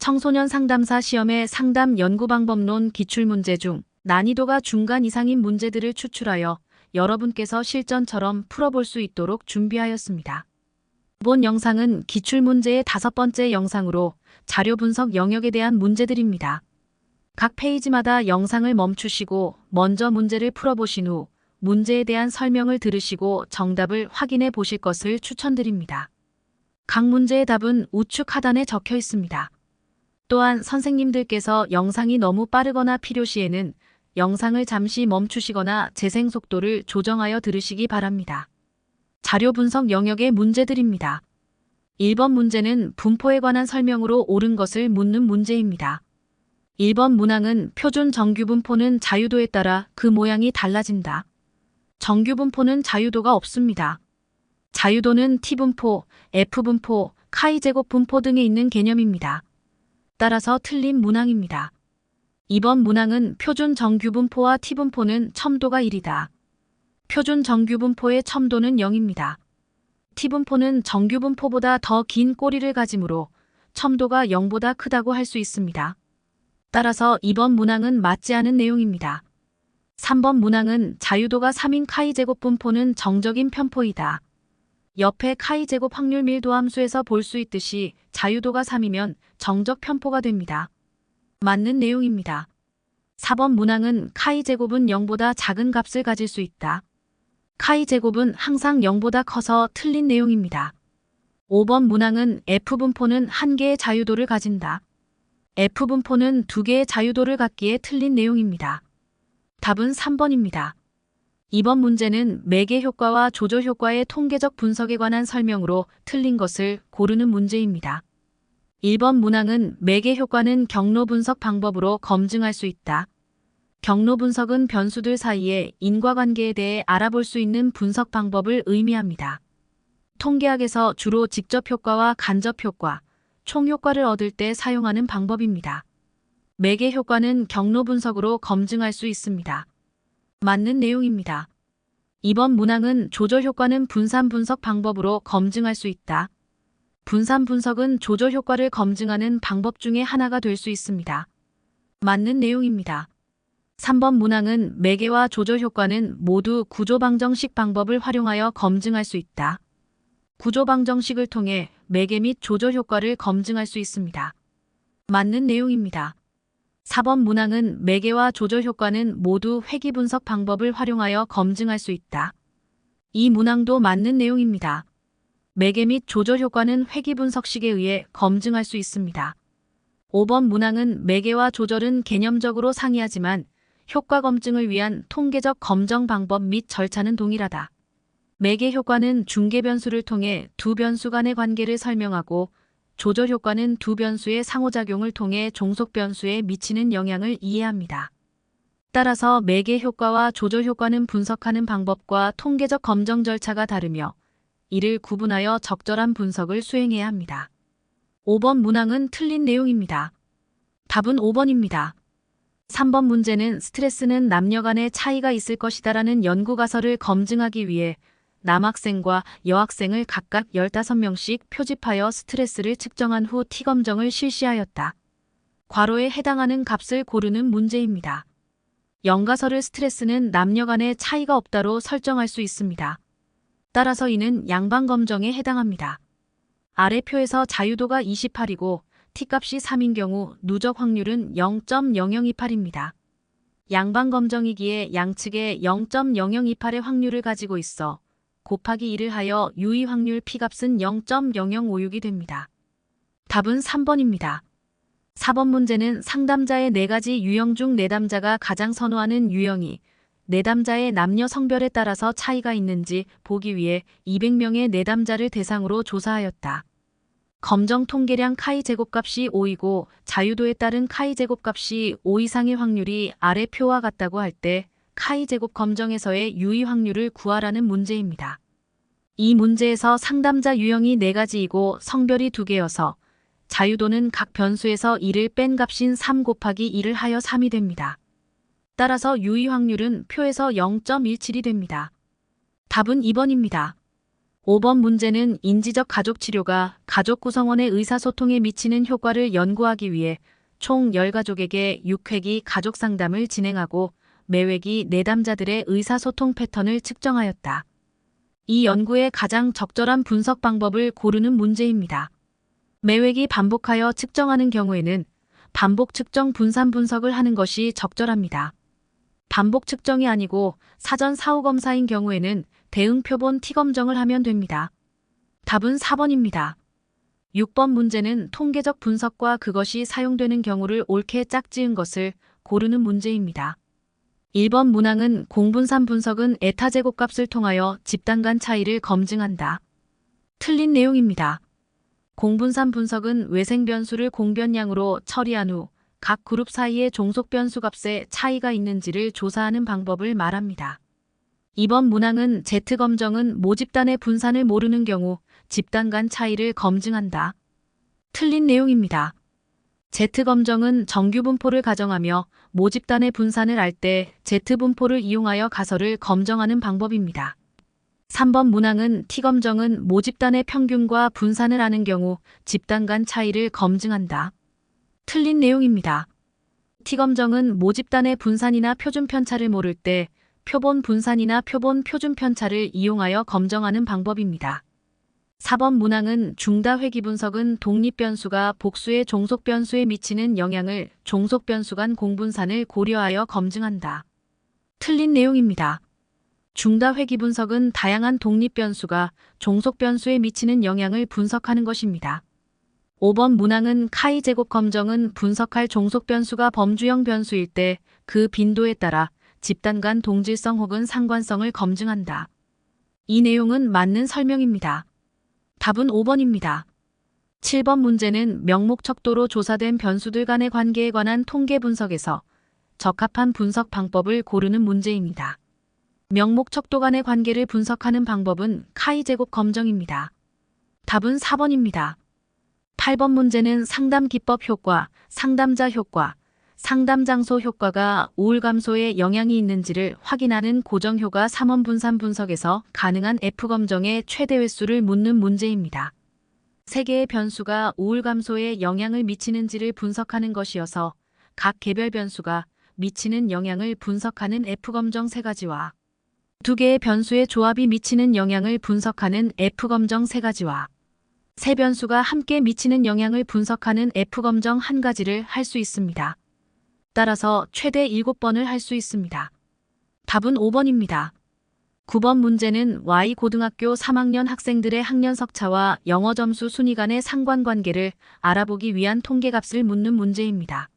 청소년 상담사 시험의 상담 연구방법론 기출문제 중 난이도가 중간 이상인 문제들을 추출하여 여러분께서 실전처럼 풀어볼 수 있도록 준비하였습니다. 이번 영상은 기출문제의 5번째 영상으로 자료 분석 영역에 대한 문제들입니다. 각 페이지마다 영상을 멈추시고 먼저 문제를 풀어보신 후 문제에 대한 설명을 들으시고 정답을 확인해 보실 것을 추천드립니다. 각 문제의 답은 우측 하단에 적혀 있습니다. 또한 선생님들께서 영상이 너무 빠르거나 필요시에는 영상을 잠시 멈추시거나 재생 속도를 조정하여 들으시기 바랍니다. 자료 분석 영역의 문제들입니다. 1번 문제는 분포에 관한 설명으로 옳은 것을 묻는 문제입니다. 1번 문항은 표준 정규분포는 자유도에 따라 그 모양이 달라진다. 정규분포는 자유도가 없습니다. 자유도는 T분포, F분포, 카이제곱 분포 등에 있는 개념입니다. 따라서 틀린 문항입니다. 2번 문항은 표준 정규분포와 T분포는 첨도가 1이다. 표준 정규분포의 첨도는 0입니다. T분포는 정규분포보다 더 긴 꼬리를 가지므로 첨도가 0보다 크다고 할 수 있습니다. 따라서 2번 문항은 맞지 않은 내용입니다. 3번 문항은 자유도가 3인 카이제곱 분포는 정적인 편포이다. 옆에 카이제곱 확률 밀도함수에서 볼 수 있듯이 자유도가 3이면 정적 편포가 됩니다. 맞는 내용입니다. 4번 문항은 카이제곱은 0보다 작은 값을 가질 수 있다. 카이제곱은 항상 0보다 커서 틀린 내용입니다. 5번 문항은 F분포는 1개의 자유도를 가진다. F분포는 2개의 자유도를 갖기에 틀린 내용입니다. 답은 3번입니다. 이번 문제는 매개 효과와 조절 효과의 통계적 분석에 관한 설명으로 틀린 것을 고르는 문제입니다. 1번 문항은 매개 효과는 경로 분석 방법으로 검증할 수 있다. 경로 분석은 변수들 사이의 인과관계에 대해 알아볼 수 있는 분석 방법을 의미합니다. 통계학에서 주로 직접 효과와 간접 효과, 총 효과를 얻을 때 사용하는 방법입니다. 매개 효과는 경로 분석으로 검증할 수 있습니다. 맞는 내용입니다. 이번 문항은 조절 효과는 분산 분석 방법으로 검증할 수 있다. 분산 분석은 조절 효과를 검증하는 방법 중에 하나가 될 수 있습니다. 맞는 내용입니다. 3번 문항은 매개와 조절 효과는 모두 구조방정식 방법을 활용하여 검증할 수 있다. 구조방정식을 통해 매개 및 조절 효과를 검증할 수 있습니다. 맞는 내용입니다. 4번 문항은 매개와 조절 효과는 모두 회귀 분석 방법을 활용하여 검증할 수 있다. 이 문항도 맞는 내용입니다. 매개 및 조절 효과는 회귀 분석식에 의해 검증할 수 있습니다. 5번 문항은 매개와 조절은 개념적으로 상이하지만 효과 검증을 위한 통계적 검정 방법 및 절차는 동일하다. 매개 효과는 중개 변수를 통해 두 변수 간의 관계를 설명하고 조절 효과는 두 변수의 상호작용을 통해 종속 변수에 미치는 영향을 이해합니다. 따라서 매개 효과와 조절 효과는 분석하는 방법과 통계적 검정 절차가 다르며 이를 구분하여 적절한 분석을 수행해야 합니다. 5번 문항은 틀린 내용입니다. 답은 5번입니다. 3번 문제는 스트레스는 남녀 간의 차이가 있을 것이다라는 연구가설을 검증하기 위해 남학생과 여학생을 각각 15명씩 표집하여 스트레스를 측정한 후 T검정을 실시하였다. 괄호에 해당하는 값을 고르는 문제입니다. 연가설을 스트레스는 남녀 간의 차이가 없다로 설정할 수 있습니다. 따라서 이는 양방검정에 해당합니다. 아래 표에서 자유도가 28이고 T값이 3인 경우 누적 확률은 0.0028입니다. 양방검정이기에 양측에 0.0028의 확률을 가지고 있어 곱하기 2를 하여 유의 확률 P값은 0.0056이 됩니다. 답은 3번입니다. 4번 문제는 상담자의 4가지 유형 중 내담자가 가장 선호하는 유형이 내담자의 남녀 성별에 따라서 차이가 있는지 보기 위해 200명의 내담자를 대상으로 조사하였다. 검정 통계량 카이 제곱값이 5이고 자유도에 따른 카이 제곱값이 5 이상의 확률이 아래 표와 같다고 할 때 카이 제곱 검정에서의 유의 확률을 구하라는 문제입니다. 이 문제에서 상담자 유형이 4가지이고 성별이 2개여서 자유도는 각 변수에서 2를 뺀 값인 3 곱하기 2를 하여 3이 됩니다. 따라서 유의 확률은 표에서 0.17이 됩니다. 답은 2번입니다. 5번 문제는 인지적 가족 치료가 가족 구성원의 의사소통에 미치는 효과를 연구하기 위해 총 10가족에게 6회기 가족 상담을 진행하고 매회기 내담자들의 의사소통 패턴을 측정하였다. 이 연구의 가장 적절한 분석 방법을 고르는 문제입니다. 매회기 반복하여 측정하는 경우에는 반복 측정 분산 분석을 하는 것이 적절합니다. 반복 측정이 아니고 사전 사후 검사인 경우에는 대응 표본 T검정을 하면 됩니다. 답은 4번입니다. 6번 문제는 통계적 분석과 그것이 사용되는 경우를 옳게 짝지은 것을 고르는 문제입니다. 1번 문항은 공분산 분석은 에타 제곱값을 통하여 집단 간 차이를 검증한다. 틀린 내용입니다. 공분산 분석은 외생 변수를 공변량으로 처리한 후 각 그룹 사이의 종속 변수 값에 차이가 있는지를 조사하는 방법을 말합니다. 2번 문항은 Z검정은 모집단의 분산을 모르는 경우 집단 간 차이를 검증한다. 틀린 내용입니다. Z검정은 정규 분포를 가정하며 모집단의 분산을 알 때 Z분포를 이용하여 가설을 검정하는 방법입니다. 3번 문항은 T검정은 모집단의 평균과 분산을 아는 경우 집단 간 차이를 검증한다. 틀린 내용입니다. T검정은 모집단의 분산이나 표준 편차를 모를 때 표본 분산이나 표본 표준 편차를 이용하여 검정하는 방법입니다. 4번 문항은 중다 회귀 분석은 독립 변수가 복수의 종속 변수에 미치는 영향을 종속 변수 간 공분산을 고려하여 검증한다. 틀린 내용입니다. 중다 회귀 분석은 다양한 독립 변수가 종속 변수에 미치는 영향을 분석하는 것입니다. 5번 문항은 카이 제곱 검정은 분석할 종속 변수가 범주형 변수일 때 그 빈도에 따라 집단 간 동질성 혹은 상관성을 검증한다. 이 내용은 맞는 설명입니다. 답은 5번입니다. 7번 문제는 명목 척도로 조사된 변수들 간의 관계에 관한 통계 분석에서 적합한 분석 방법을 고르는 문제입니다. 명목 척도 간의 관계를 분석하는 방법은 카이 제곱 검정입니다. 답은 4번입니다. 8번 문제는 상담 기법 효과, 상담자 효과, 상담 장소 효과가 우울 감소에 영향이 있는지를 확인하는 고정효과 3원 분산 분석에서 가능한 F검정의 최대 횟수를 묻는 문제입니다. 세 개의 변수가 우울 감소에 영향을 미치는지를 분석하는 것이어서 각 개별 변수가 미치는 영향을 분석하는 F검정 3가지와 두 개의 변수의 조합이 미치는 영향을 분석하는 F검정 3가지와 세 변수가 함께 미치는 영향을 분석하는 F검정 1가지를 할 수 있습니다. 따라서 최대 7번을 할 수 있습니다. 답은 5번입니다. 9번 문제는 Y고등학교 3학년 학생들의 학년 석차와 영어 점수 순위 간의 상관관계를 알아보기 위한 통계값을 묻는 문제입니다.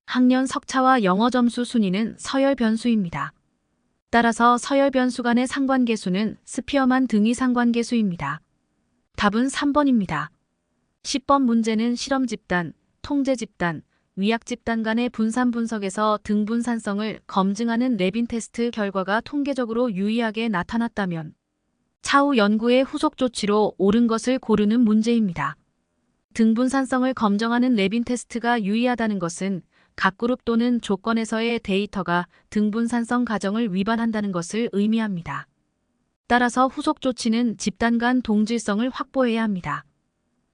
학년 석차와 영어 점수 순위는 서열 변수입니다. 따라서 서열 변수 간의 상관계수는 스피어만 등위 상관계수입니다. 답은 3번입니다. 10번 문제는 실험 집단, 통제 집단, 위약 집단 간의 분산 분석에서 등분산성을 검증하는 레빈 테스트 결과가 통계적으로 유의하게 나타났다면 차후 연구의 후속 조치로 옳은 것을 고르는 문제입니다. 등분산성을 검정하는 레빈 테스트가 유의하다는 것은 각 그룹 또는 조건에서의 데이터가 등분산성 가정을 위반한다는 것을 의미합니다. 따라서 후속 조치는 집단 간 동질성을 확보해야 합니다.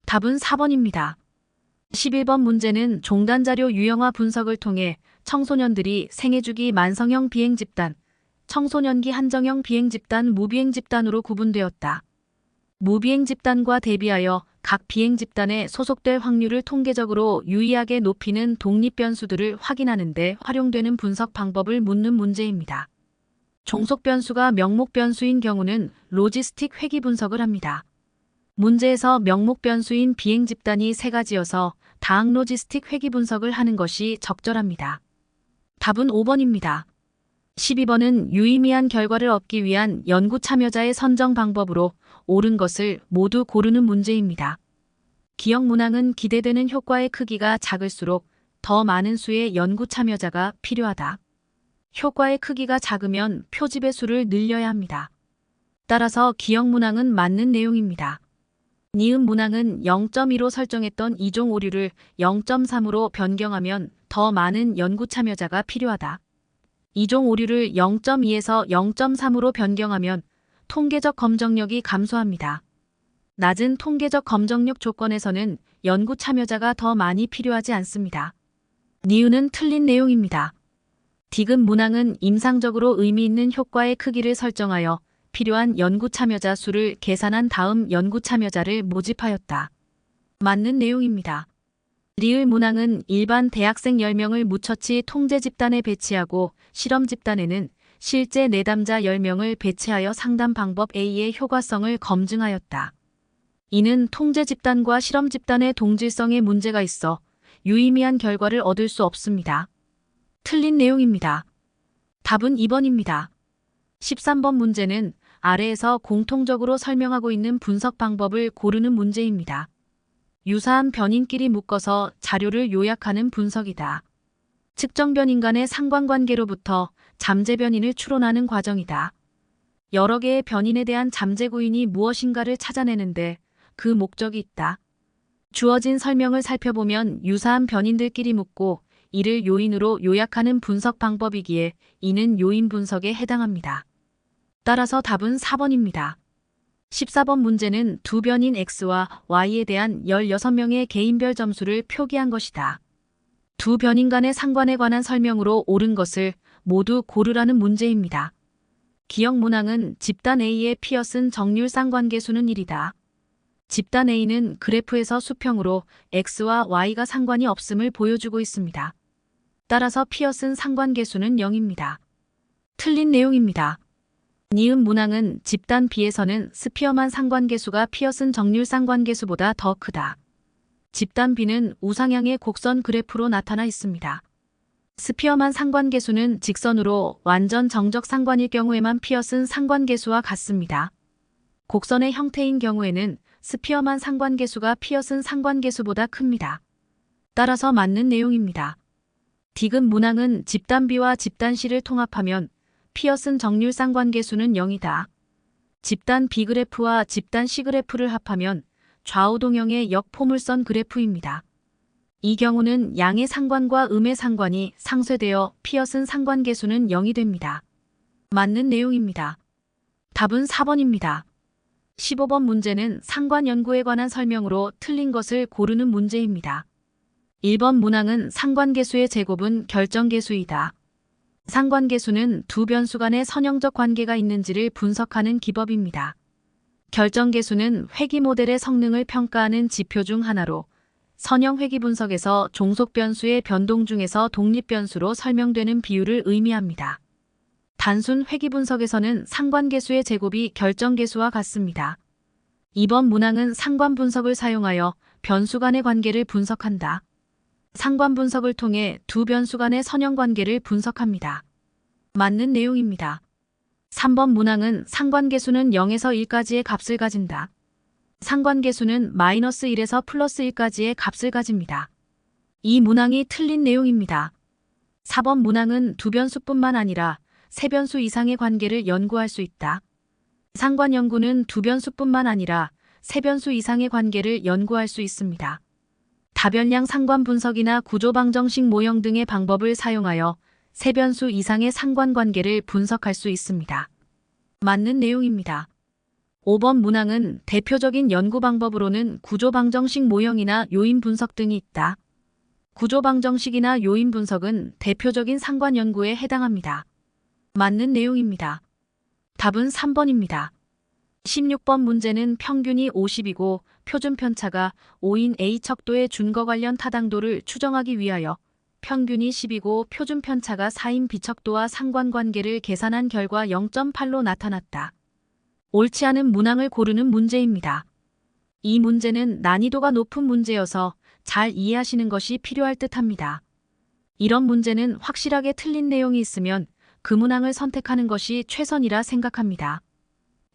답은 4번입니다. 11번 문제는 종단자료 유형화 분석을 통해 청소년들이 생애주기 만성형 비행 집단, 청소년기 한정형 비행 집단, 무비행 집단으로 구분되었다. 무비행 집단과 대비하여 각 비행 집단에 소속될 확률을 통계적으로 유의하게 높이는 독립 변수들을 확인하는 데 활용되는 분석 방법을 묻는 문제입니다. 종속 변수가 명목 변수인 경우는 로지스틱 회귀 분석을 합니다. 문제에서 명목 변수인 비행 집단이 3가지여서 다항 로지스틱 회귀 분석을 하는 것이 적절합니다. 답은 5번입니다. 12번은 유의미한 결과를 얻기 위한 연구 참여자의 선정 방법으로 옳은 것을 모두 고르는 문제입니다. 기억 문항은 기대되는 효과의 크기가 작을수록 더 많은 수의 연구 참여자가 필요하다. 효과의 크기가 작으면 표집의 수를 늘려야 합니다. 따라서 기억 문항은 맞는 내용입니다. 니은 문항은 0.2로 설정했던 2종 오류를 0.3으로 변경하면 더 많은 연구 참여자가 필요하다. 2종 오류를 0.2에서 0.3으로 변경하면 통계적 검정력이 감소합니다. 낮은 통계적 검정력 조건에서는 연구 참여자가 더 많이 필요하지 않습니다. 니은은 틀린 내용입니다. 디귿 문항은 임상적으로 의미 있는 효과의 크기를 설정하여 필요한 연구 참여자 수를 계산한 다음 연구 참여자를 모집하였다. 맞는 내용입니다. 리을 문항은 일반 대학생 10명을 무처치 통제 집단에 배치하고 실험 집단에는 실제 내담자 10명을 배치하여 상담 방법 A의 효과성을 검증하였다. 이는 통제 집단과 실험 집단의 동질성에 문제가 있어 유의미한 결과를 얻을 수 없습니다. 틀린 내용입니다. 답은 2번입니다. 13번 문제는 아래에서 공통적으로 설명하고 있는 분석 방법을 고르는 문제입니다. 유사한 변인끼리 묶어서 자료를 요약하는 분석이다. 측정 변인 간의 상관관계로부터 잠재 변인을 추론하는 과정이다. 여러 개의 변인에 대한 잠재 고인이 무엇인가를 찾아내는데 그 목적이 있다. 주어진 설명을 살펴보면 유사한 변인들끼리 묶고 이를 요인으로 요약하는 분석 방법이기에 이는 요인 분석에 해당합니다. 따라서 답은 4번입니다. 14번 문제는 두 변인 X와 Y에 대한 16명의 개인별 점수를 표기한 것이다. 두 변인 간의 상관에 관한 설명으로 옳은 것을 모두 고르라는 문제입니다. 기억 문항은 집단 A의 피어슨 정률 쌍관계수는 1이다. 집단 A는 그래프에서 수평으로 X와 Y가 상관이 없음을 보여주고 있습니다. 따라서 피어슨 상관계수는 0입니다. 틀린 내용입니다. 니은 문항은 집단 B에서는 스피어만 상관계수가 피어슨 정률 쌍관계수보다 더 크다. 집단 B는 우상향의 곡선 그래프로 나타나 있습니다. 스피어만 상관계수는 직선으로 완전 정적 상관일 경우에만 피어슨 상관계수와 같습니다. 곡선의 형태인 경우에는 스피어만 상관계수가 피어슨 상관계수보다 큽니다. 따라서 맞는 내용입니다. 디귿 문항은 집단 B와 집단 C를 통합하면 피어슨 정률 쌍관계수는 0이다. 집단 B 그래프와 집단 C 그래프를 합하면 좌우동형의 역포물선 그래프입니다. 이 경우는 양의 상관과 음의 상관이 상쇄되어 피어슨 상관계수는 0이 됩니다. 맞는 내용입니다. 답은 4번입니다. 15번 문제는 상관 연구에 관한 설명으로 틀린 것을 고르는 문제입니다. 1번 문항은 상관계수의 제곱은 결정계수이다. 상관계수는 두 변수 간의 선형적 관계가 있는지를 분석하는 기법입니다. 결정계수는 회귀 모델의 성능을 평가하는 지표 중 하나로 선형 회귀 분석에서 종속 변수의 변동 중에서 독립 변수로 설명되는 비율을 의미합니다. 단순 회귀 분석에서는 상관계수의 제곱이 결정계수와 같습니다. 2번 문항은 상관 분석을 사용하여 변수 간의 관계를 분석한다. 상관 분석을 통해 두 변수 간의 선형 관계를 분석합니다. 맞는 내용입니다. 3번 문항은 상관계수는 0에서 1까지의 값을 가진다. 상관계수는 -1에서 +1까지의 값을 가집니다. 이 문항이 틀린 내용입니다. 4번 문항은 두 변수뿐만 아니라 세 변수 이상의 관계를 연구할 수 있다. 상관 연구는 두 변수뿐만 아니라 세 변수 이상의 관계를 연구할 수 있습니다. 다변량 상관 분석이나 구조방정식 모형 등의 방법을 사용하여 세 변수 이상의 상관관계를 분석할 수 있습니다. 맞는 내용입니다. 5번 문항은 대표적인 연구 방법으로는 구조방정식 모형이나 요인 분석 등이 있다. 구조방정식이나 요인 분석은 대표적인 상관 연구에 해당합니다. 맞는 내용입니다. 답은 3번입니다. 16번 문제는 평균이 50이고 표준 편차가 5인 A척도의 준거 관련 타당도를 추정하기 위하여 평균이 10이고 표준 편차가 4인 B척도와 상관관계를 계산한 결과 0.8로 나타났다. 옳지 않은 문항을 고르는 문제입니다. 이 문제는 난이도가 높은 문제여서 잘 이해하시는 것이 필요할 듯합니다. 이런 문제는 확실하게 틀린 내용이 있으면 그 문항을 선택하는 것이 최선이라 생각합니다.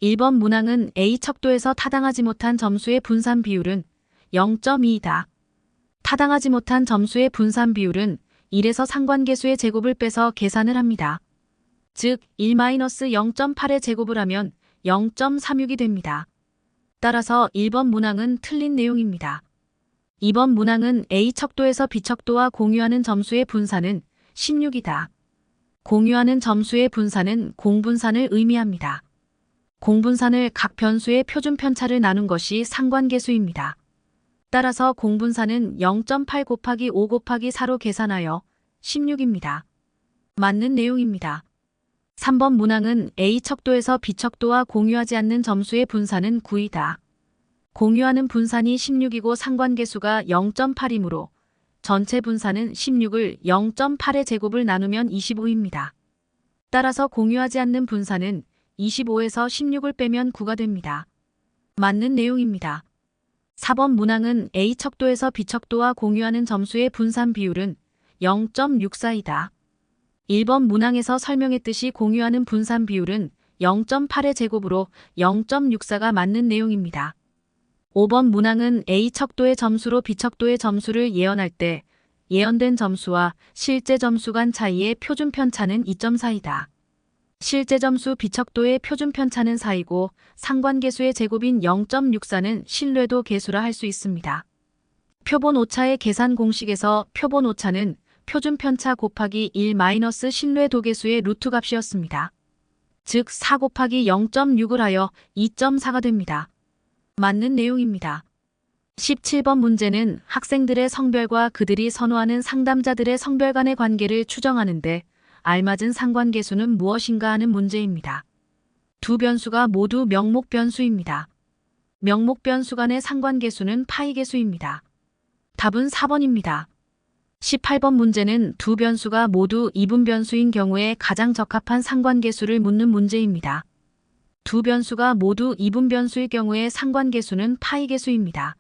1번 문항은 A척도에서 타당하지 못한 점수의 분산 비율은 0.2이다. 타당하지 못한 점수의 분산 비율은 1에서 상관계수의 제곱을 빼서 계산을 합니다. 즉 1-0.8의 제곱을 하면 0.36이 됩니다. 따라서 1번 문항은 틀린 내용입니다. 2번 문항은 A척도에서 B척도와 공유하는 점수의 분산은 16이다. 공유하는 점수의 분산은 공분산을 의미합니다. 공분산을 각 변수의 표준 편차를 나눈 것이 상관계수입니다. 따라서 공분산은 0.8 곱하기 5 곱하기 4로 계산하여 16입니다. 맞는 내용입니다. 3번 문항은 A 척도에서 B 척도와 공유하지 않는 점수의 분산은 9이다. 공유하는 분산이 16이고 상관계수가 0.8이므로 전체 분산은 16을 0.8의 제곱을 나누면 25입니다. 따라서 공유하지 않는 분산은 25에서 16을 빼면 9가 됩니다. 맞는 내용입니다. 4번 문항은 A 척도에서 B 척도와 공유하는 점수의 분산 비율은 0.64이다. 1번 문항에서 설명했듯이 공유하는 분산 비율은 0.8의 제곱으로 0.64가 맞는 내용입니다. 5번 문항은 A 척도의 점수로 B 척도의 점수를 예언할 때 예언된 점수와 실제 점수 간 차이의 표준 편차는 2.4이다. 실제 점수 B 척도의 표준 편차는 4이고 상관계수의 제곱인 0.64는 신뢰도 계수라 할 수 있습니다. 표본 오차의 계산 공식에서 표본 오차는 표준 편차 곱하기 1 마이너스 신뢰도 계수의 루트 값이었습니다. 즉 4 곱하기 0.6을 하여 2.4가 됩니다. 맞는 내용입니다. 17번 문제는 학생들의 성별과 그들이 선호하는 상담자들의 성별 간의 관계를 추정하는데 알맞은 상관계수는 무엇인가 하는 문제입니다. 두 변수가 모두 명목 변수입니다. 명목 변수 간의 상관계수는 파이계수입니다. 답은 4번입니다. 18번 문제는 두 변수가 모두 이분 변수인 경우에 가장 적합한 상관계수를 묻는 문제입니다. 두 변수가 모두 이분 변수일 경우에 상관계수는 파이계수입니다.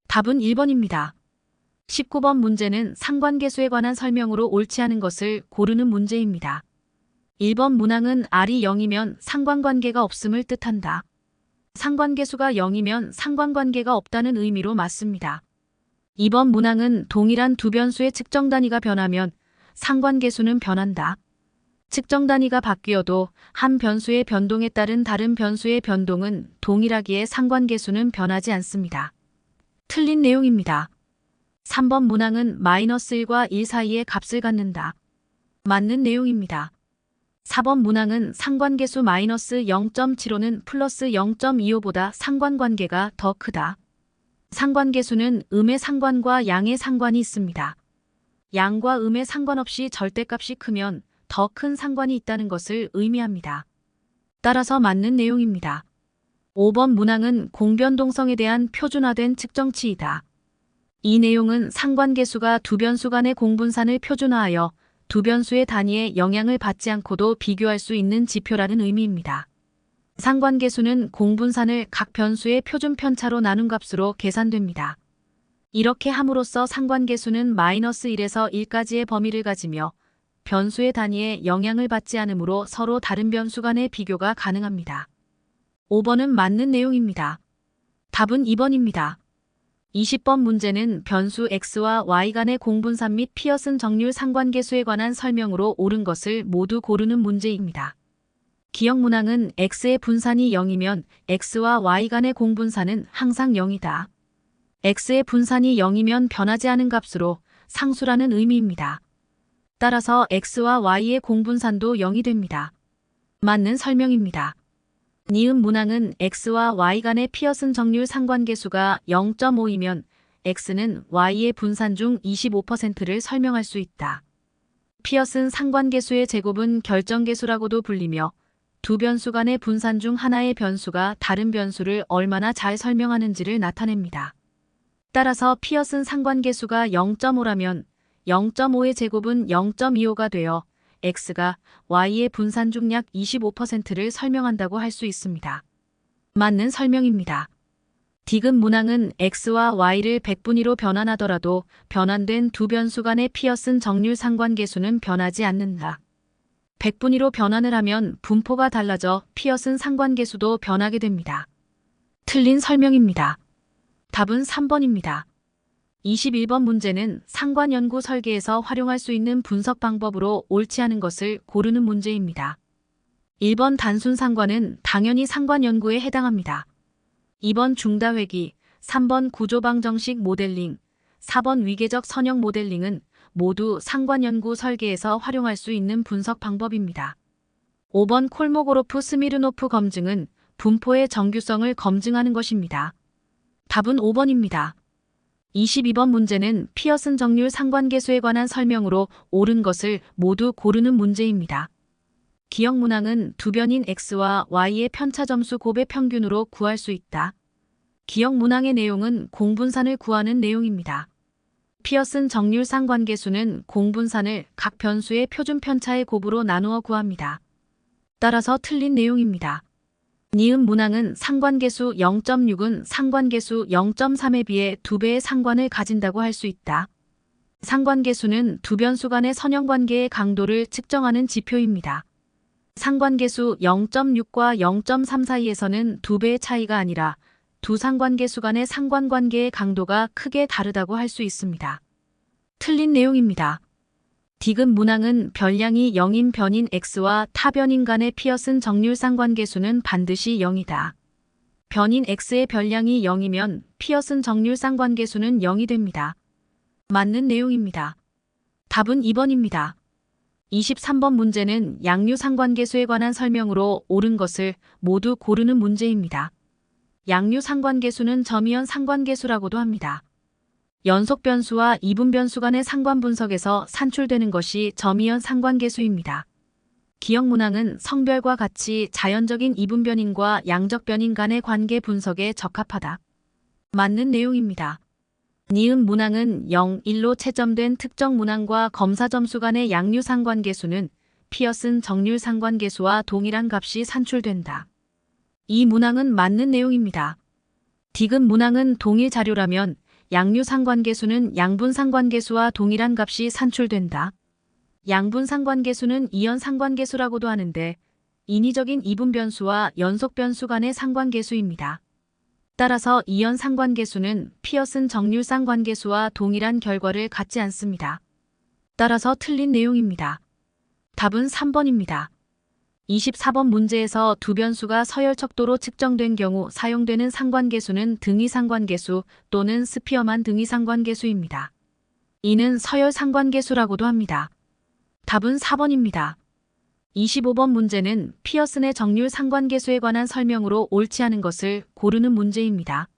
답은 1번입니다. 19번 문제는 상관계수에 관한 설명으로 옳지 않은 것을 고르는 문제입니다. 1번 문항은 R이 0이면 상관관계가 없음을 뜻한다. 상관계수가 0이면 상관관계가 없다는 의미로 맞습니다. 2번 문항은 동일한 두 변수의 측정 단위가 변하면 상관계수는 변한다. 측정 단위가 바뀌어도 한 변수의 변동에 따른 다른 변수의 변동은 동일하기에 상관계수는 변하지 않습니다. 틀린 내용입니다. 3번 문항은 -1과 1 사이의 값을 갖는다. 맞는 내용입니다. 4번 문항은 상관계수 -0.75는 플러스 0.25보다 상관관계가 더 크다. 상관계수는 음의 상관과 양의 상관이 있습니다. 양과 음의 상관없이 절대값이 크면 더 큰 상관이 있다는 것을 의미합니다. 따라서 맞는 내용입니다. 5번 문항은 공변동성에 대한 표준화된 측정치이다. 이 내용은 상관계수가 두 변수 간의 공분산을 표준화하여 두 변수의 단위에 영향을 받지 않고도 비교할 수 있는 지표라는 의미입니다. 상관계수는 공분산을 각 변수의 표준 편차로 나눈 값으로 계산됩니다. 이렇게 함으로써 상관계수는 -1에서 1까지의 범위를 가지며 변수의 단위에 영향을 받지 않으므로 서로 다른 변수 간의 비교가 가능합니다. 5번은 맞는 내용입니다. 답은 2번입니다. 20번 문제는 변수 x와 y 간의 공분산 및 피어슨 정률 상관계수에 관한 설명으로 옳은 것을 모두 고르는 문제입니다. 기억 문항은 x의 분산이 0이면 x와 y 간의 공분산은 항상 0이다. x의 분산이 0이면 변하지 않은 값으로 상수라는 의미입니다. 따라서 x와 y의 공분산도 0이 됩니다. 맞는 설명입니다. 니은 문항은 x와 y 간의 피어슨 정률 상관계수가 0.5이면 x는 y의 분산 중 25%를 설명할 수 있다. 피어슨 상관계수의 제곱은 결정계수라고도 불리며 두 변수 간의 분산 중 하나의 변수가 다른 변수를 얼마나 잘 설명하는지를 나타냅니다. 따라서 피어슨 상관계수가 0.5라면 0.5의 제곱은 0.25가 되어 x가 y의 분산 중 약 25%를 설명한다고 할 수 있습니다. 맞는 설명입니다. 디귿 문항은 x와 y를 100분위로 변환하더라도 변환된 두 변수 간의 피어슨 정률 상관계수는 변하지 않는다. 100분위로 변환을 하면 분포가 달라져 피어슨 상관계수도 변하게 됩니다. 틀린 설명입니다. 답은 3번입니다. 21번 문제는 상관연구 설계에서 활용할 수 있는 분석 방법으로 옳지 않은 것을 고르는 문제입니다. 1번 단순 상관은 당연히 상관연구에 해당합니다. 2번 중다회귀, 3번 구조방정식 모델링, 4번 위계적 선형 모델링은 모두 상관연구 설계에서 활용할 수 있는 분석 방법입니다. 5번 콜모고로프 스미르노프 검증은 분포의 정규성을 검증하는 것입니다. 답은 5번입니다. 22번 문제는 피어슨 정률 상관계수에 관한 설명으로 옳은 것을 모두 고르는 문제입니다. 기억 문항은 두 변인 x와 y의 편차점수 곱의 평균으로 구할 수 있다. 기억 문항의 내용은 공분산을 구하는 내용입니다. 피어슨 정률 상관계수는 공분산을 각 변수의 표준 편차의 곱으로 나누어 구합니다. 따라서 틀린 내용입니다. 니은 문항은 상관계수 0.6은 상관계수 0.3에 비해 2배의 상관을 가진다고 할 수 있다. 상관계수는 두 변수 간의 선형관계의 강도를 측정하는 지표입니다. 상관계수 0.6과 0.3 사이에서는 2배의 차이가 아니라 두 상관계수 간의 상관관계의 강도가 크게 다르다고 할 수 있습니다. 틀린 내용입니다. 디귿 문항은 변량이 0인 변인 x와 타 변인 간의 피어슨 정률 상관계수는 반드시 0이다. 변인 x의 변량이 0이면 피어슨 정률 상관계수는 0이 됩니다. 맞는 내용입니다. 답은 2번입니다. 23번 문제는 양류 상관계수에 관한 설명으로 옳은 것을 모두 고르는 문제입니다. 양류 상관계수는 점이연 상관계수라고도 합니다. 연속 변수와 이분 변수 간의 상관 분석에서 산출되는 것이 점이연 상관계수입니다. 기억 문항은 성별과 같이 자연적인 이분 변인과 양적 변인 간의 관계 분석에 적합하다. 맞는 내용입니다. 니은 문항은 0, 1로 채점된 특정 문항과 검사 점수 간의 양류 상관계수는 피어슨 정률 상관계수와 동일한 값이 산출된다. 이 문항은 맞는 내용입니다. 디귿 문항은 동일 자료라면 양류 상관계수는 양분 상관계수와 동일한 값이 산출된다. 양분 상관계수는 이연 상관계수라고도 하는데 인위적인 이분 변수와 연속 변수 간의 상관계수입니다. 따라서 이연 상관계수는 피어슨 정률 상관계수와 동일한 결과를 갖지 않습니다. 따라서 틀린 내용입니다. 답은 3번입니다. 24번 문제에서 두 변수가 서열 척도로 측정된 경우 사용되는 상관계수는 등위 상관계수 또는 스피어만 등위 상관계수입니다. 이는 서열 상관계수라고도 합니다. 답은 4번입니다. 25번 문제는 피어슨의 정률 상관계수에 관한 설명으로 옳지 않은 것을 고르는 문제입니다.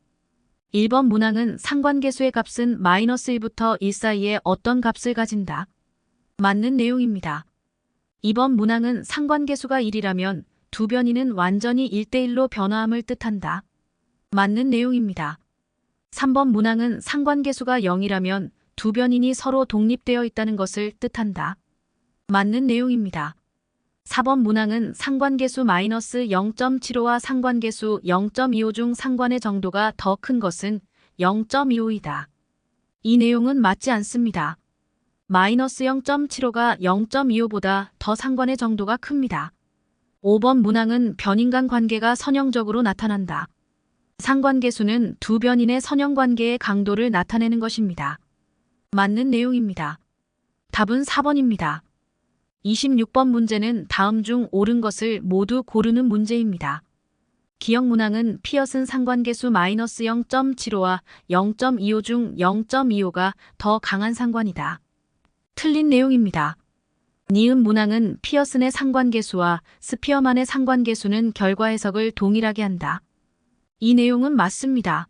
1번 문항은 상관계수의 값은 -1부터 1 사이에 어떤 값을 가진다. 맞는 내용입니다. 2번 문항은 상관계수가 1이라면 두 변이는 완전히 1대1로 변화함을 뜻한다. 맞는 내용입니다. 3번 문항은 상관계수가 0이라면 두 변인이 서로 독립되어 있다는 것을 뜻한다. 맞는 내용입니다. 4번 문항은 상관계수 -0.75와 상관계수 0.25 중 상관의 정도가 더 큰 것은 0.25이다. 이 내용은 맞지 않습니다. -0.75가 0.25보다 더 상관의 정도가 큽니다. 5번 문항은 변인 간 관계가 선형적으로 나타난다. 상관계수는 두 변인의 선형관계의 강도를 나타내는 것입니다. 맞는 내용입니다. 답은 4번입니다. 26번 문제는 다음 중 옳은 것을 모두 고르는 문제입니다. 기억 문항은 피어슨 상관계수 -0.75와 0.25 중 0.25가 더 강한 상관이다. 틀린 내용입니다. 니은 문항은 피어슨의 상관계수와 스피어만의 상관계수는 결과 해석을 동일하게 한다. 이 내용은 맞습니다.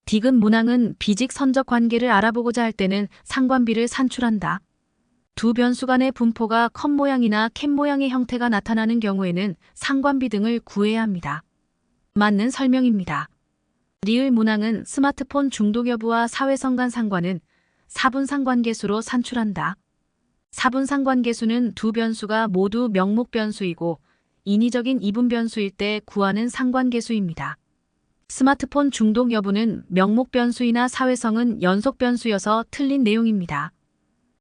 디귿 문항은 비직선적 관계를 알아보고자 할 때는 상관비를 산출한다. 두 변수 간의 분포가 컷 모양이나 캡 모양의 형태가 나타나는 경우에는 상관비 등을 구해야 합니다. 맞는 설명입니다. 리을 문항은 스마트폰 중독 여부와 사회성 간 상관은 사분 상관계수로 산출한다. 사분 상관계수는 두 변수가 모두 명목 변수이고 인위적인 이분 변수일 때 구하는 상관계수입니다. 스마트폰 중독 여부는 명목 변수이나 사회성은 연속 변수여서 틀린 내용입니다.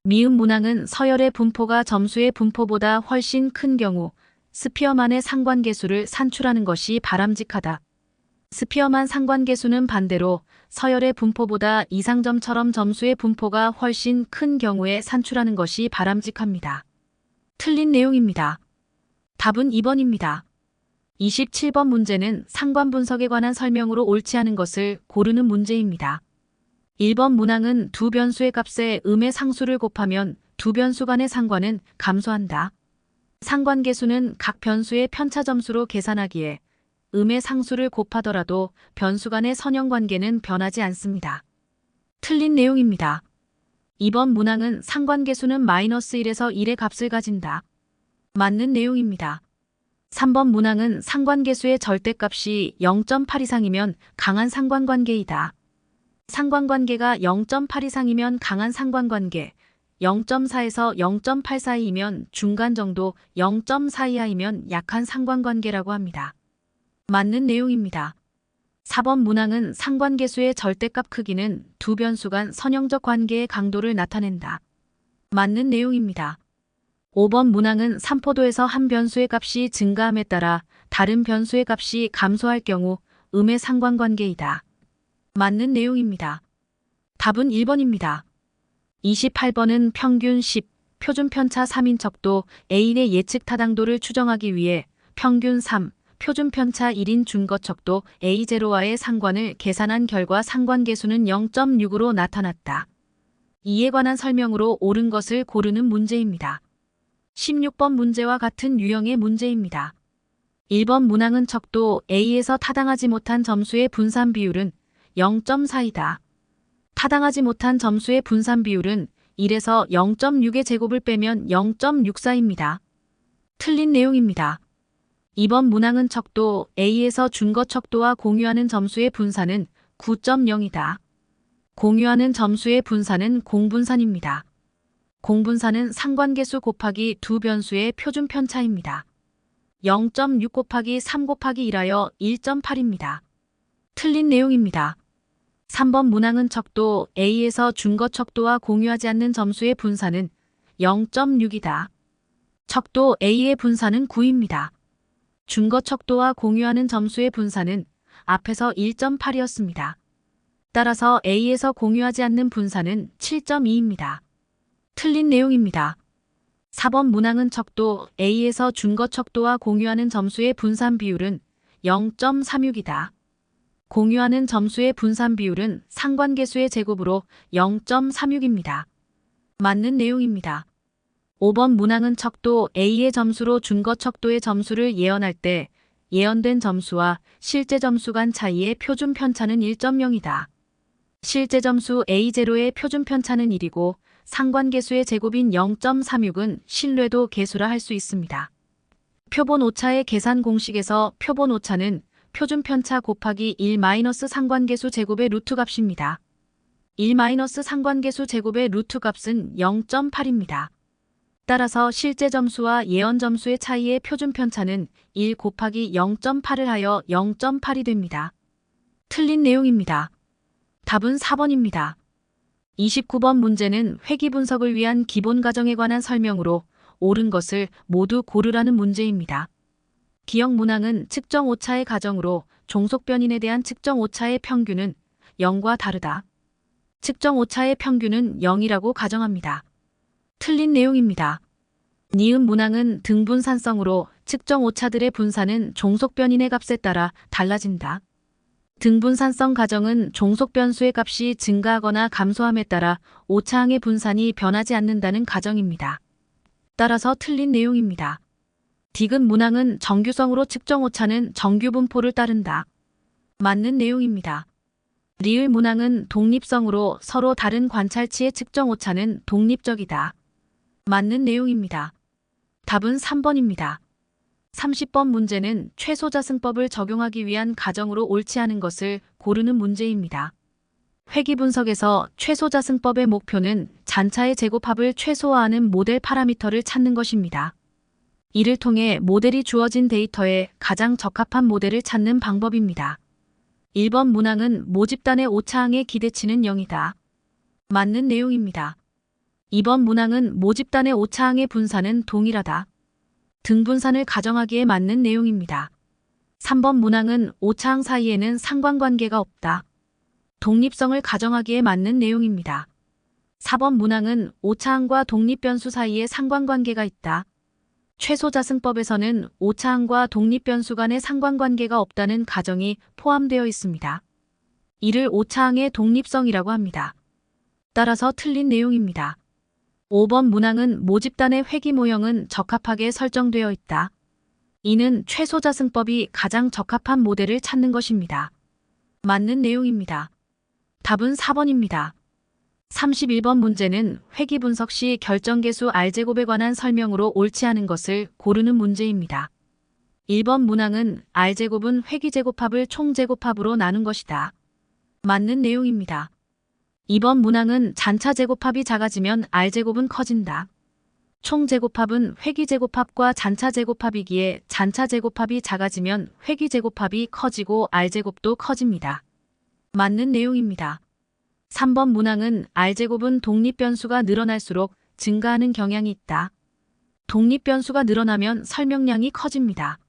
미음 문항은 서열의 분포가 점수의 분포보다 훨씬 큰 경우 스피어만의 상관계수를 산출하는 것이 바람직하다. 스피어만 상관계수는 반대로 서열의 분포보다 이상점처럼 점수의 분포가 훨씬 큰 경우에 산출하는 것이 바람직합니다. 틀린 내용입니다. 답은 2번입니다. 27번 문제는 상관 분석에 관한 설명으로 옳지 않은 것을 고르는 문제입니다. 1번 문항은 두 변수의 값에 음의 상수를 곱하면 두 변수 간의 상관은 감소한다. 상관계수는 각 변수의 편차점수로 계산하기에 음의 상수를 곱하더라도 변수 간의 선형관계는 변하지 않습니다. 틀린 내용입니다. 2번 문항은 상관계수는 -1에서 1의 값을 가진다. 맞는 내용입니다. 3번 문항은 상관계수의 절대값이 0.8 이상이면 강한 상관관계이다. 상관관계가 0.8 이상이면 강한 상관관계, 0.4에서 0.8 사이이면 중간 정도, 0.4 이하이면 약한 상관관계라고 합니다. 맞는 내용입니다. 4번 문항은 상관계수의 절대값 크기는 두 변수 간 선형적 관계의 강도를 나타낸다. 맞는 내용입니다. 5번 문항은 삼포도에서 한 변수의 값이 증가함에 따라 다른 변수의 값이 감소할 경우 음의 상관관계이다. 맞는 내용입니다. 답은 1번입니다. 28번은 평균 10, 표준 편차 3인 척도 A인의 예측 타당도를 추정하기 위해 평균 3, 표준 편차 1인 준거 척도 A0와의 상관을 계산한 결과 상관계수는 0.6으로 나타났다. 이에 관한 설명으로 옳은 것을 고르는 문제입니다. 16번 문제와 같은 유형의 문제입니다. 1번 문항은 척도 A에서 타당하지 못한 점수의 분산 비율은 0.4이다. 타당하지 못한 점수의 분산 비율은 1에서 0.6의 제곱을 빼면 0.64입니다. 틀린 내용입니다. 2번 문항은 척도 A에서 준거 척도와 공유하는 점수의 분산은 9.0이다. 공유하는 점수의 분산은 공분산입니다. 공분산은 상관계수 곱하기 두 변수의 표준 편차입니다. 0.6 곱하기 3 곱하기 1하여 1.8입니다. 틀린 내용입니다. 3번 문항은 척도 A에서 준거 척도와 공유하지 않는 점수의 분산은 0.6이다. 척도 A의 분산은 9입니다. 준거 척도와 공유하는 점수의 분산은 앞에서 1.8이었습니다. 따라서 A에서 공유하지 않는 분산은 7.2입니다. 틀린 내용입니다. 4번 문항은 척도 A에서 준거 척도와 공유하는 점수의 분산 비율은 0.36이다. 공유하는 점수의 분산 비율은 상관계수의 제곱으로 0.36입니다. 맞는 내용입니다. 5번 문항은 척도 A의 점수로 준거 척도의 점수를 예언할 때 예언된 점수와 실제 점수 간 차이의 표준 편차는 1.0이다. 실제 점수 A0의 표준 편차는 1이고 상관계수의 제곱인 0.36은 신뢰도 계수라 할 수 있습니다. 표본 오차의 계산 공식에서 표본 오차는 표준 편차 곱하기 1 마이너스 상관계수 제곱의 루트 값입니다. 1 마이너스 상관계수 제곱의 루트 값은 0.8입니다. 따라서 실제 점수와 예언 점수의 차이의 표준 편차는 1 곱하기 0.8을 하여 0.8이 됩니다. 틀린 내용입니다. 답은 4번입니다. 29번 문제는 회귀 분석을 위한 기본 가정에 관한 설명으로 옳은 것을 모두 고르라는 문제입니다. 기억 문항은 측정 오차의 가정으로 종속 변인에 대한 측정 오차의 평균은 0과 다르다. 측정 오차의 평균은 0이라고 가정합니다. 틀린 내용입니다. 니은 문항은 등분산성으로 측정 오차들의 분산은 종속 변인의 값에 따라 달라진다. 등분산성 가정은 종속 변수의 값이 증가하거나 감소함에 따라 오차항의 분산이 변하지 않는다는 가정입니다. 따라서 틀린 내용입니다. 디귿 문항은 정규성으로 측정 오차는 정규 분포를 따른다. 맞는 내용입니다. 리을 문항은 독립성으로 서로 다른 관찰치의 측정 오차는 독립적이다. 맞는 내용입니다. 답은 3번입니다. 30번 문제는 최소자승법을 적용하기 위한 가정으로 옳지 않은 것을 고르는 문제입니다. 회귀 분석에서 최소자승법의 목표는 잔차의 제곱합을 최소화하는 모델 파라미터를 찾는 것입니다. 이를 통해 모델이 주어진 데이터에 가장 적합한 모델을 찾는 방법입니다. 1번 문항은 모집단의 오차항의 기대치는 0이다. 맞는 내용입니다. 2번 문항은 모집단의 오차항의 분산은 동일하다. 등분산을 가정하기에 맞는 내용입니다. 3번 문항은 오차항 사이에는 상관관계가 없다. 독립성을 가정하기에 맞는 내용입니다. 4번 문항은 오차항과 독립변수 사이에 상관관계가 있다. 최소자승법에서는 오차항과 독립변수 간의 상관관계가 없다는 가정이 포함되어 있습니다. 이를 오차항의 독립성이라고 합니다. 따라서 틀린 내용입니다. 5번 문항은 모집단의 회귀 모형은 적합하게 설정되어 있다. 이는 최소자승법이 가장 적합한 모델을 찾는 것입니다. 맞는 내용입니다. 답은 4번입니다. 31번 문제는 회귀 분석 시 결정계수 R제곱에 관한 설명으로 옳지 않은 것을 고르는 문제입니다. 1번 문항은 R제곱은 회귀제곱합을 총제곱합으로 나눈 것이다. 맞는 내용입니다. 2번 문항은 잔차제곱합이 작아지면 R제곱은 커진다. 총제곱합은 회귀제곱합과 잔차제곱합이기에 잔차제곱합이 작아지면 회귀제곱합이 커지고 R제곱도 커집니다. 맞는 내용입니다. 3번 문항은 R제곱은 독립변수가 늘어날수록 증가하는 경향이 있다. 독립변수가 늘어나면 설명량이 커집니다.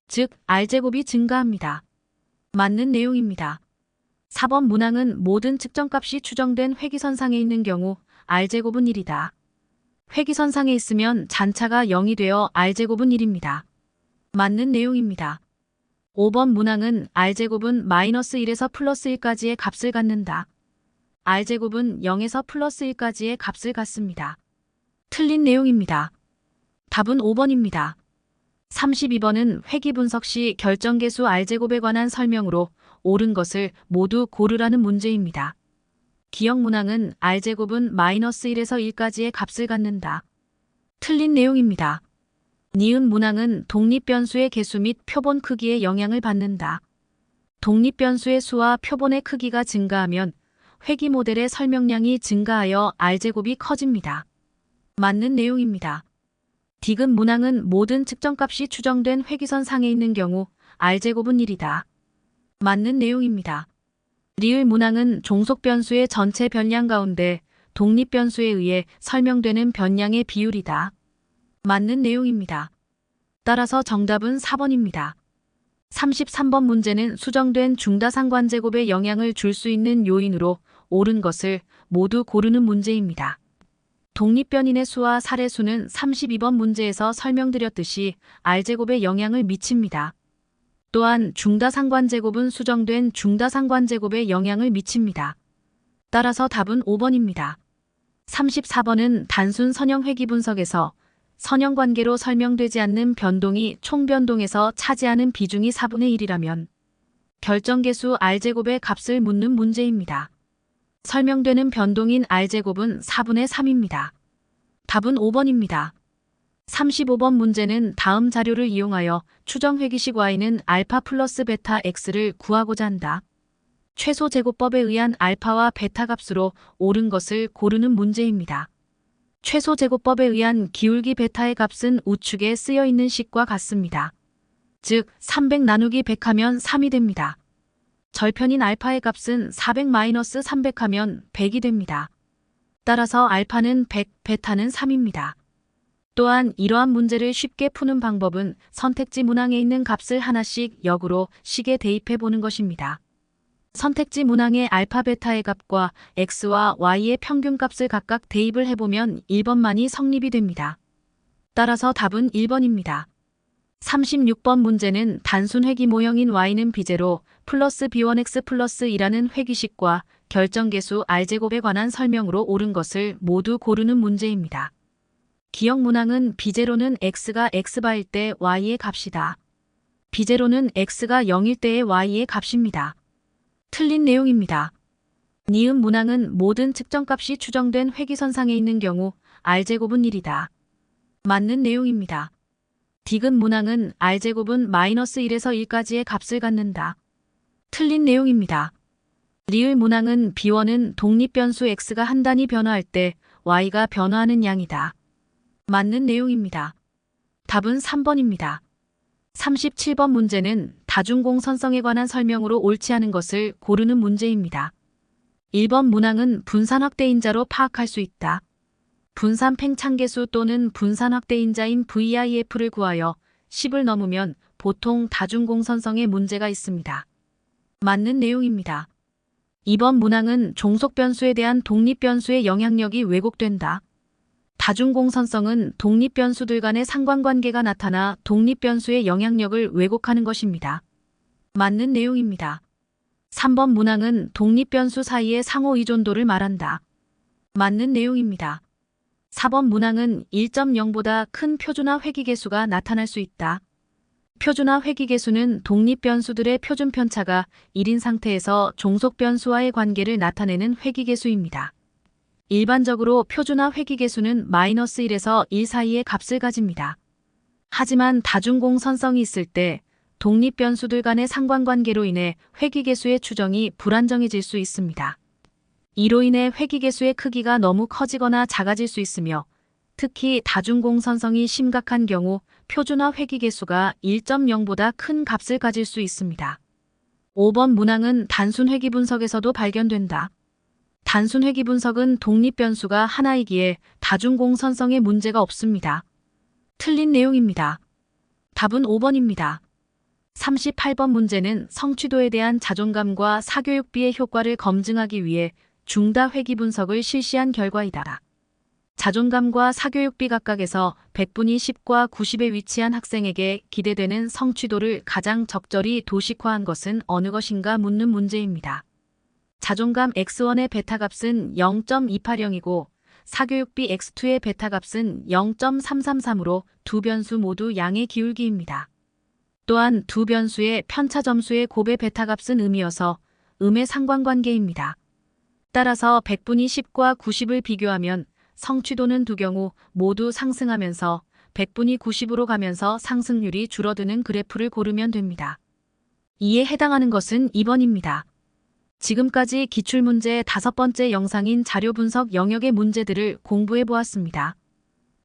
즉 R제곱이 증가합니다. 맞는 내용입니다. 4번 문항은 모든 측정값이 추정된 회귀선상에 있는 경우 R제곱은 1이다. 회귀선상에 있으면 잔차가 0이 되어 R제곱은 1입니다. 맞는 내용입니다. 5번 문항은 R제곱은 -1에서 +1까지의 값을 갖는다. R제곱은 0에서 +1까지의 값을 갖습니다. 틀린 내용입니다. 답은 5번입니다. 32번은 회귀 분석 시 결정계수 R제곱에 관한 설명으로 옳은 것을 모두 고르라는 문제입니다. 기억 문항은 R제곱은 -1에서 1까지의 값을 갖는다. 틀린 내용입니다. 니은 문항은 독립변수의 개수 및 표본 크기에 영향을 받는다. 독립변수의 수와 표본의 크기가 증가하면 회귀 모델의 설명량이 증가하여 R제곱이 커집니다. 맞는 내용입니다. 디귿 문항은 모든 측정값이 추정된 회귀선 상에 있는 경우 R제곱은 1이다. 맞는 내용입니다. 리을 문항은 종속변수의 전체 변량 가운데 독립변수에 의해 설명되는 변량의 비율이다. 맞는 내용입니다. 따라서 정답은 4번입니다. 33번 문제는 수정된 중다상관제곱에 영향을 줄 수 있는 요인으로 옳은 것을 모두 고르는 문제입니다. 독립변인의 수와 사례수는 32번 문제에서 설명드렸듯이 R제곱에 영향을 미칩니다. 또한 중다상관제곱은 수정된 중다상관제곱에 영향을 미칩니다. 따라서 답은 5번입니다. 34번은 단순 선형회귀 분석에서 선형관계로 설명되지 않는 변동이 총변동에서 차지하는 비중이 4분의 1이라면 결정계수 R제곱의 값을 묻는 문제입니다. 설명되는 변동인 R제곱은 4분의 3입니다. 답은 5번입니다. 35번 문제는 다음 자료를 이용하여 추정회귀식 y는 알파 플러스 베타 x를 구하고자 한다. 최소제곱법에 의한 알파와 베타 값으로 옳은 것을 고르는 문제입니다. 최소제곱법에 의한 기울기 베타의 값은 우측에 쓰여있는 식과 같습니다. 즉 300 나누기 100 하면 3이 됩니다. 절편인 알파의 값은 400-300 하면 100이 됩니다. 따라서 알파는 100, 베타는 3입니다. 또한 이러한 문제를 쉽게 푸는 방법은 선택지 문항에 있는 값을 하나씩 역으로 식에 대입해 보는 것입니다. 선택지 문항의 알파 베타의 값과 x와 y의 평균값을 각각 대입을 해보면 1번만이 성립이 됩니다. 따라서 답은 1번입니다. 36번 문제는 단순 회귀 모형인 y는 b제로 플러스 b1x 플러스 2라는 회귀식과 결정계수 R제곱에 관한 설명으로 옳은 것을 모두 고르는 문제입니다. 기억 문항은 b제로는 x가 x바일 때 y의 값이다. b제로는 x가 0일 때의 y의 값입니다. 틀린 내용입니다. 니은 문항은 모든 측정값이 추정된 회귀선상에 있는 경우 R제곱은 1이다. 맞는 내용입니다. 디귿 문항은 R제곱은 -1에서 1까지의 값을 갖는다. 틀린 내용입니다. 리을 문항은 b1은 독립변수 x가 한 단위 변화할 때 y가 변화하는 양이다. 맞는 내용입니다. 답은 3번입니다. 37번 문제는 다중공선성에 관한 설명으로 옳지 않은 것을 고르는 문제입니다. 1번 문항은 분산확대인자로 파악할 수 있다. 분산 팽창계수 또는 분산확대인자인 VIF를 구하여 10을 넘으면 보통 다중공선성에 문제가 있습니다. 맞는 내용입니다. 2번 문항은 종속변수에 대한 독립변수의 영향력이 왜곡된다. 다중공선성은 독립변수들 간의 상관관계가 나타나 독립변수의 영향력을 왜곡하는 것입니다. 맞는 내용입니다. 3번 문항은 독립변수 사이의 상호의존도를 말한다. 맞는 내용입니다. 4번 문항은 1.0보다 큰 표준화 회귀계수가 나타날 수 있다. 표준화 회귀계수는 독립변수들의 표준 편차가 1인 상태에서 종속변수와의 관계를 나타내는 회귀계수입니다. 일반적으로 표준화 회귀계수는 -1에서 1 사이의 값을 가집니다. 하지만 다중공선성이 있을 때 독립변수들 간의 상관관계로 인해 회귀계수의 추정이 불안정해질 수 있습니다. 이로 인해 회귀계수의 크기가 너무 커지거나 작아질 수 있으며 특히 다중공선성이 심각한 경우 표준화 회귀계수가 1.0보다 큰 값을 가질 수 있습니다. 5번 문항은 단순 회귀 분석에서도 발견된다. 단순 회귀 분석은 독립변수가 하나이기에 다중공선성에 문제가 없습니다. 틀린 내용입니다. 답은 5번입니다. 38번 문제는 성취도에 대한 자존감과 사교육비의 효과를 검증하기 위해 중다 회귀 분석을 실시한 결과이다. 자존감과 사교육비 각각에서 100분위 10과 90에 위치한 학생에게 기대되는 성취도를 가장 적절히 도식화한 것은 어느 것인가 묻는 문제입니다. 자존감 x1의 베타값은 0.280이고 사교육비 x2의 베타값은 0.333으로 두 변수 모두 양의 기울기입니다. 또한 두 변수의 편차 점수의 곱의 베타값은 음이어서 음의 상관관계입니다. 따라서 100분위 10과 90을 비교하면 성취도는 두 경우 모두 상승하면서 100분위 90으로 가면서 상승률이 줄어드는 그래프를 고르면 됩니다. 이에 해당하는 것은 2번입니다. 지금까지 기출문제 5번째 영상인 자료 분석 영역의 문제들을 공부해 보았습니다.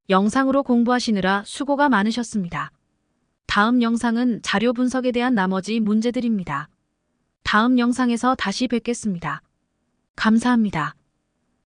영상으로 공부하시느라 수고가 많으셨습니다. 다음 영상은 자료 분석에 대한 나머지 문제들입니다. 다음 영상에서 다시 뵙겠습니다. 감사합니다.